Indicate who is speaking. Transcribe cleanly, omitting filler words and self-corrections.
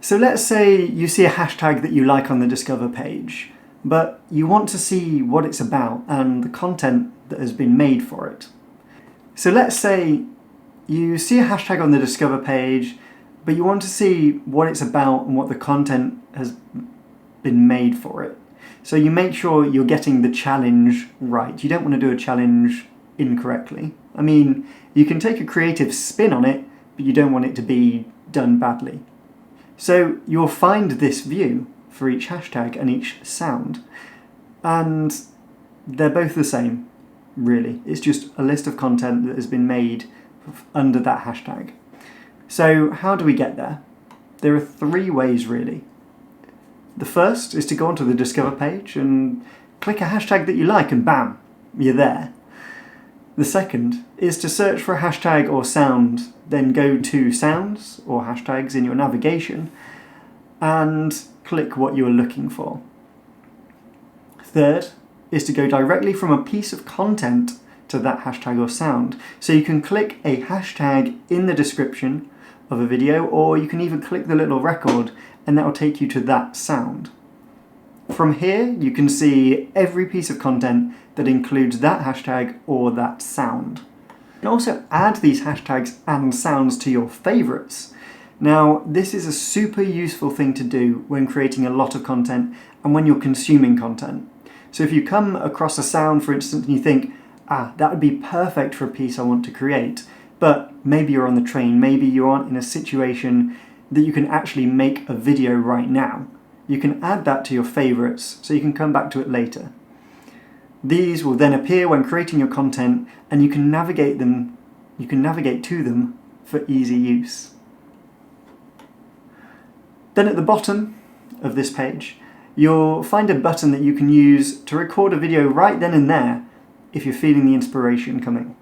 Speaker 1: So let's say you see a hashtag that you like on the Discover page, but you want to see what it's about and the content that has been made for it. So let's say you see a hashtag on the Discover page, but you want to see what it's about and what the content has been made for it. So you make sure you're getting the challenge right. You don't want to do a challenge incorrectly. I mean, you can take a creative spin on it, but you don't want it to be done badly. So you'll find this view for each hashtag and each sound, and they're both the same, really. It's just a list of content that has been made under that hashtag. So how do we get there? There are 3 ways, really. The first is to go onto the Discover page and click a hashtag that you like and bam, you're there. The second is to search for a hashtag or sound, then go to sounds or hashtags in your navigation and click what you are looking for. Third is to go directly from a piece of content to that hashtag or sound. So you can click a hashtag in the description of a video, or you can even click the little record and that will take you to that sound. From here you can see every piece of content that includes that hashtag or that sound. You can also add these hashtags and sounds to your favourites. Now, this is a super useful thing to do when creating a lot of content and when you're consuming content. So if you come across a sound, for instance, and you think, that would be perfect for a piece I want to create, but maybe you're on the train, maybe you aren't in a situation that you can actually make a video right now. You can add that to your favourites so you can come back to it later. These will then appear when creating your content, and you can navigate to them for easy use. Then at the bottom of this page, you'll find a button that you can use to record a video right then and there if you're feeling the inspiration coming.